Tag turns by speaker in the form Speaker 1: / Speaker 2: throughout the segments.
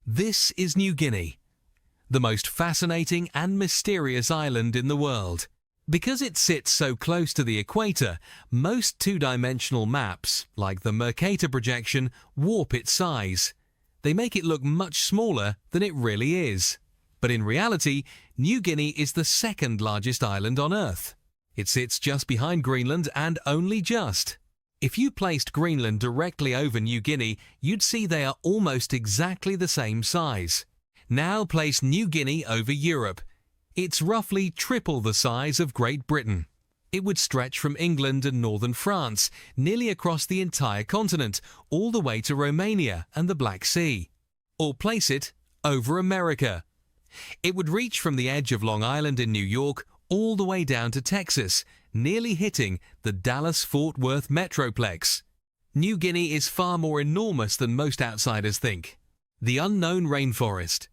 Speaker 1: This is New Guinea, the most fascinating and mysterious island in the world. Because it sits so close to the equator, most two-dimensional maps, like the Mercator projection, warp its size. They make it look much smaller than it really is. But in reality, New Guinea is the second largest island on Earth. It sits just behind Greenland, and only just. If you placed Greenland directly over New Guinea, you'd see they are almost exactly the same size. Now place New Guinea over Europe. It's roughly triple the size of Great Britain. It would stretch from England and northern France, nearly across the entire continent, all the way to Romania and the Black Sea. Or place it over America. It would reach from the edge of Long Island in New York all the way down to Texas, nearly hitting the Dallas-Fort Worth metroplex. New Guinea is far more enormous than most outsiders think. The unknown rainforest.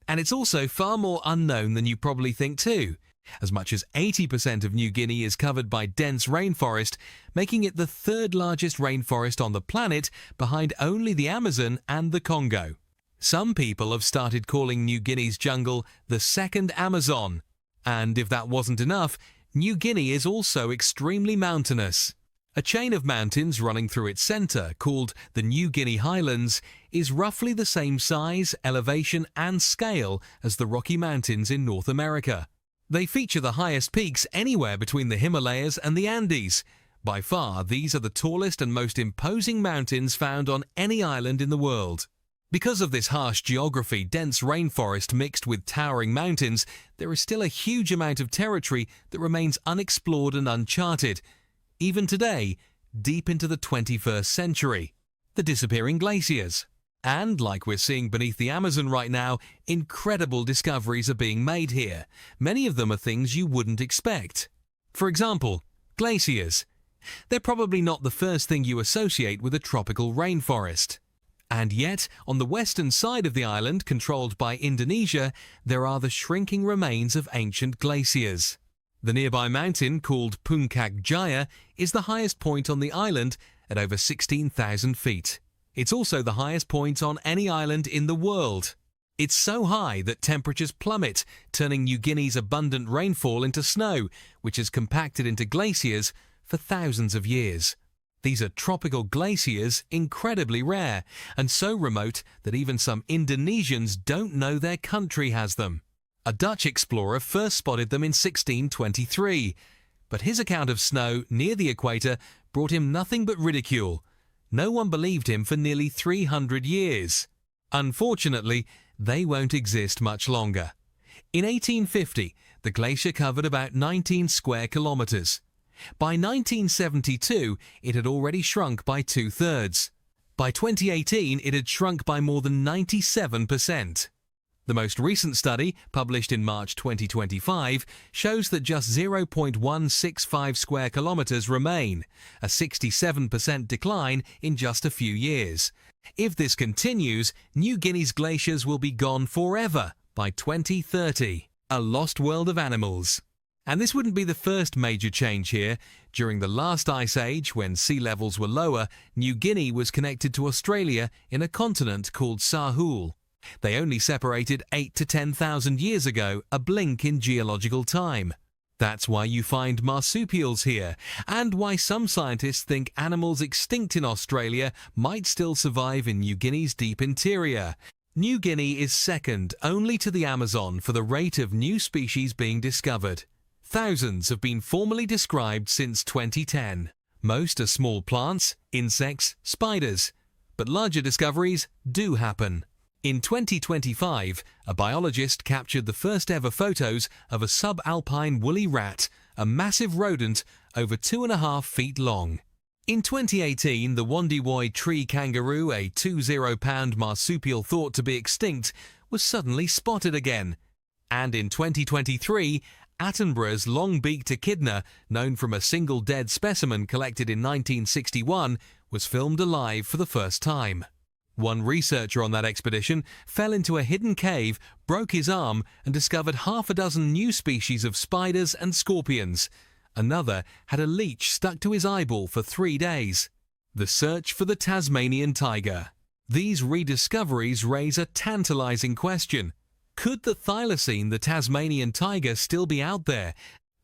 Speaker 1: And it's also far more unknown than you probably think too. As much as 80% of New Guinea is covered by dense rainforest, making it the third largest rainforest on the planet, behind only the Amazon and the Congo. Some people have started calling New Guinea's jungle the second Amazon. And if that wasn't enough, New Guinea is also extremely mountainous. A chain of mountains running through its center, called the New Guinea Highlands, is roughly the same size, elevation and scale as the Rocky Mountains in North America. They feature the highest peaks anywhere between the Himalayas and the Andes. By far, these are the tallest and most imposing mountains found on any island in the world. Because of this harsh geography, dense rainforest mixed with towering mountains, there is still a huge amount of territory that remains unexplored and uncharted. Even today, deep into the 21st century. The disappearing glaciers. And, like we're seeing beneath the Amazon right now, incredible discoveries are being made here. Many of them are things you wouldn't expect. For example, glaciers. They're probably not the first thing you associate with a tropical rainforest. And yet, on the western side of the island, controlled by Indonesia, there are the shrinking remains of ancient glaciers. The nearby mountain, called Puncak Jaya, is the highest point on the island at over 16,000 feet. It's also the highest point on any island in the world. It's so high that temperatures plummet, turning New Guinea's abundant rainfall into snow, which has compacted into glaciers for thousands of years. These are tropical glaciers, incredibly rare, and so remote that even some Indonesians don't know their country has them. A Dutch explorer first spotted them in 1623, but his account of snow near the equator brought him nothing but ridicule. No one believed him for nearly 300 years. Unfortunately, they won't exist much longer. In 1850, the glacier covered about 19 square kilometers. By 1972, it had already shrunk by 2/3. By 2018, it had shrunk by more than 97%. The most recent study, published in March 2025, shows that just 0.165 square kilometers remain, a 67% decline in just a few years. If this continues, New Guinea's glaciers will be gone forever by 2030, a lost world of animals. And this wouldn't be the first major change here. During the last ice age, when sea levels were lower, New Guinea was connected to Australia in a continent called Sahul. They only separated 8 to 10,000 years ago, a blink in geological time. That's why you find marsupials here, and why some scientists think animals extinct in Australia might still survive in New Guinea's deep interior. New Guinea is second only to the Amazon for the rate of new species being discovered. Thousands have been formally described since 2010. Most are small plants, insects, spiders. But larger discoveries do happen. In 2025, a biologist captured the first ever photos of a subalpine woolly rat, a massive rodent over 2.5 feet long. In 2018, the Wondiwoi tree kangaroo, a 20-pound marsupial thought to be extinct, was suddenly spotted again. And in 2023, Attenborough's long-beaked echidna, known from a single dead specimen collected in 1961, was filmed alive for the first time. One researcher on that expedition fell into a hidden cave, broke his arm, and discovered half a dozen new species of spiders and scorpions. Another had a leech stuck to his eyeball for 3 days. The search for the Tasmanian tiger. These rediscoveries raise a tantalizing question. Could the thylacine, the Tasmanian tiger, still be out there?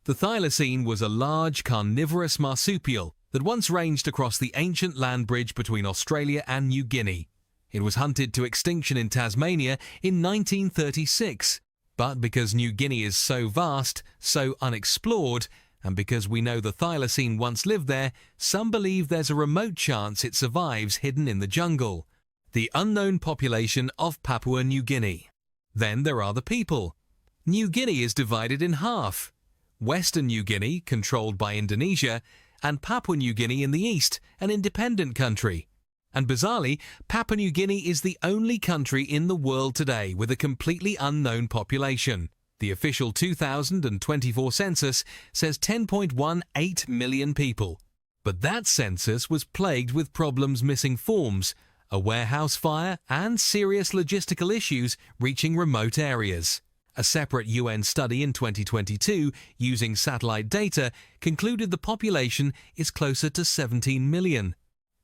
Speaker 1: The thylacine was a large carnivorous marsupial that once ranged across the ancient land bridge between Australia and New Guinea. It was hunted to extinction in Tasmania in 1936. But because New Guinea is so vast, so unexplored, and because we know the thylacine once lived there, some believe there's a remote chance it survives hidden in the jungle. The unknown population of Papua New Guinea. Then there are the people. New Guinea is divided in half. Western New Guinea, controlled by Indonesia, and Papua New Guinea in the east, an independent country. And bizarrely, Papua New Guinea is the only country in the world today with a completely unknown population. The official 2024 census says 10.18 million people. But that census was plagued with problems missing forms, a warehouse fire, and serious logistical issues reaching remote areas. A separate UN study in 2022, using satellite data, concluded the population is closer to 17 million.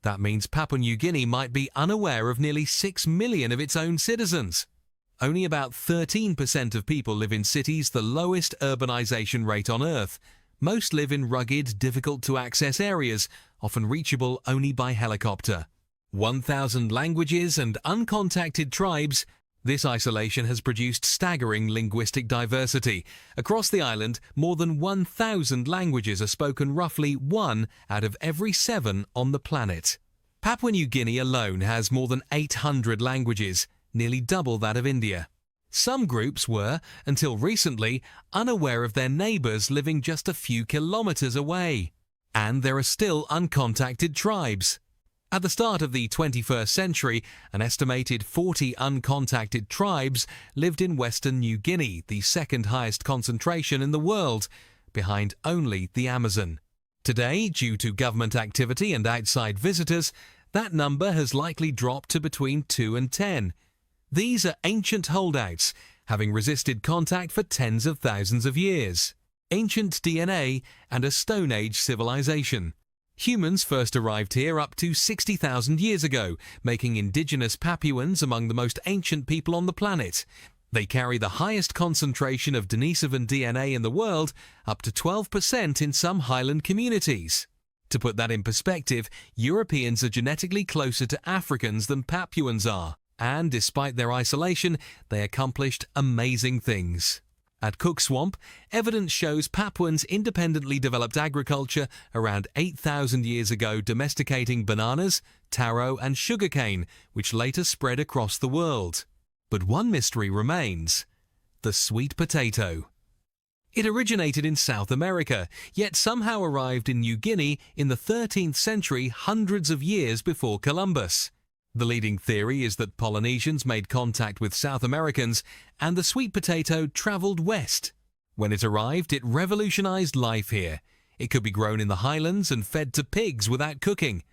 Speaker 1: That means Papua New Guinea might be unaware of nearly 6 million of its own citizens. Only about 13% of people live in cities, the lowest urbanization rate on Earth. Most live in rugged, difficult-to-access areas, often reachable only by helicopter. 1,000 languages and uncontacted tribes. This isolation has produced staggering linguistic diversity. Across the island, more than 1,000 languages are spoken, roughly 1 out of every 7 on the planet. Papua New Guinea alone has more than 800 languages, nearly double that of India. Some groups were, until recently, unaware of their neighbours living just a few kilometres away. And there are still uncontacted tribes. At the start of the 21st century, an estimated 40 uncontacted tribes lived in Western New Guinea, the second highest concentration in the world, behind only the Amazon. Today, due to government activity and outside visitors, that number has likely dropped to between 2 and 10. These are ancient holdouts, having resisted contact for tens of thousands of years. Ancient DNA and a Stone Age civilization. Humans first arrived here up to 60,000 years ago, making indigenous Papuans among the most ancient people on the planet. They carry the highest concentration of Denisovan DNA in the world, up to 12% in some highland communities. To put that in perspective, Europeans are genetically closer to Africans than Papuans are, and despite their isolation, they accomplished amazing things. At Cook Swamp, evidence shows Papuans independently developed agriculture around 8,000 years ago, domesticating bananas, taro and sugarcane, which later spread across the world. But one mystery remains: the sweet potato. It originated in South America, yet somehow arrived in New Guinea in the 13th century, hundreds of years before Columbus. The leading theory is that Polynesians made contact with South Americans and the sweet potato traveled west. When it arrived, it revolutionized life here. It could be grown in the highlands and fed to pigs without cooking.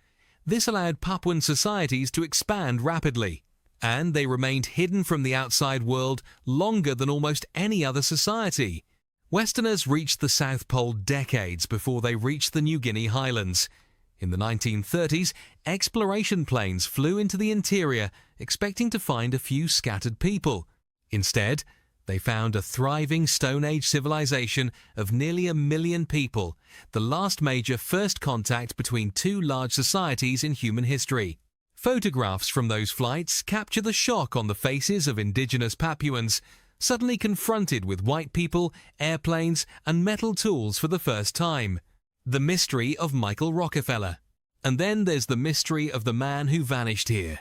Speaker 1: This allowed Papuan societies to expand rapidly, and they remained hidden from the outside world longer than almost any other society. Westerners reached the South Pole decades before they reached the New Guinea highlands. In the 1930s, exploration planes flew into the interior, expecting to find a few scattered people. Instead, they found a thriving Stone Age civilization of nearly 1 million people, the last major first contact between two large societies in human history. Photographs from those flights capture the shock on the faces of indigenous Papuans, suddenly confronted with white people, airplanes, and metal tools for the first time. The mystery of Michael Rockefeller. And then there's the mystery of the man who vanished here.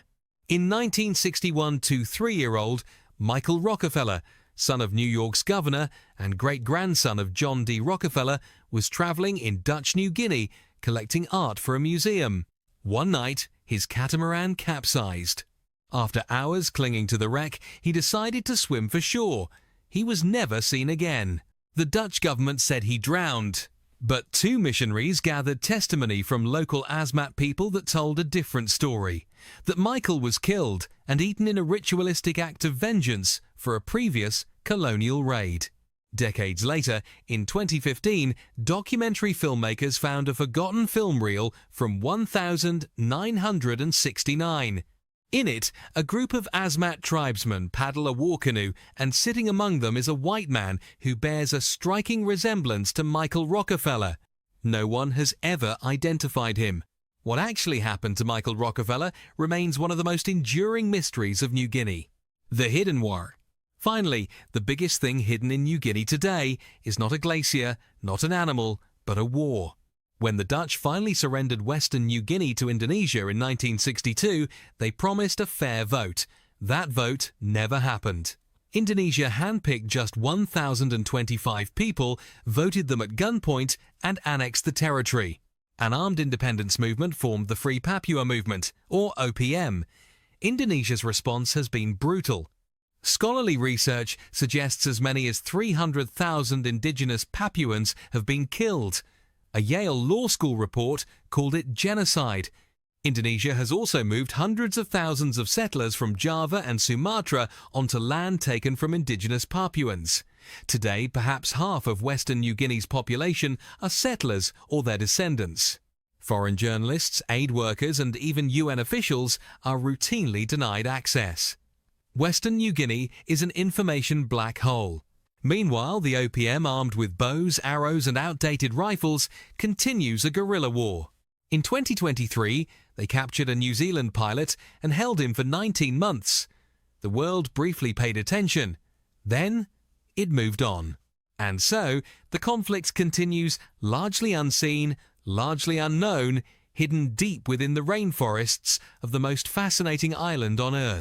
Speaker 1: In 1961, 3-year-old Michael Rockefeller, son of New York's governor and great-grandson of John D. Rockefeller, was traveling in Dutch New Guinea collecting art for a museum. One night, his catamaran capsized. After hours clinging to the wreck, he decided to swim for shore. He was never seen again. The Dutch government said he drowned. But 2 missionaries gathered testimony from local Asmat people that told a different story. That Michael was killed and eaten in a ritualistic act of vengeance for a previous colonial raid. Decades later, in 2015, documentary filmmakers found a forgotten film reel from 1969. In it, a group of Asmat tribesmen paddle a war canoe, and sitting among them is a white man who bears a striking resemblance to Michael Rockefeller. No one has ever identified him. What actually happened to Michael Rockefeller remains one of the most enduring mysteries of New Guinea. The Hidden War. Finally, the biggest thing hidden in New Guinea today is not a glacier, not an animal, but a war. When the Dutch finally surrendered Western New Guinea to Indonesia in 1962, they promised a fair vote. That vote never happened. Indonesia handpicked just 1,025 people, voted them at gunpoint, and annexed the territory. An armed independence movement formed the Free Papua Movement, or OPM. Indonesia's response has been brutal. Scholarly research suggests as many as 300,000 indigenous Papuans have been killed. A Yale Law School report called it genocide. Indonesia has also moved hundreds of thousands of settlers from Java and Sumatra onto land taken from indigenous Papuans. Today, perhaps half of Western New Guinea's population are settlers or their descendants. Foreign journalists, aid workers, and even UN officials are routinely denied access. Western New Guinea is an information black hole. Meanwhile, the OPM, armed with bows, arrows, and outdated rifles, continues a guerrilla war. In 2023, they captured a New Zealand pilot and held him for 19 months. The world briefly paid attention. Then, it moved on. And so, the conflict continues largely unseen, largely unknown, hidden deep within the rainforests of the most fascinating island on Earth.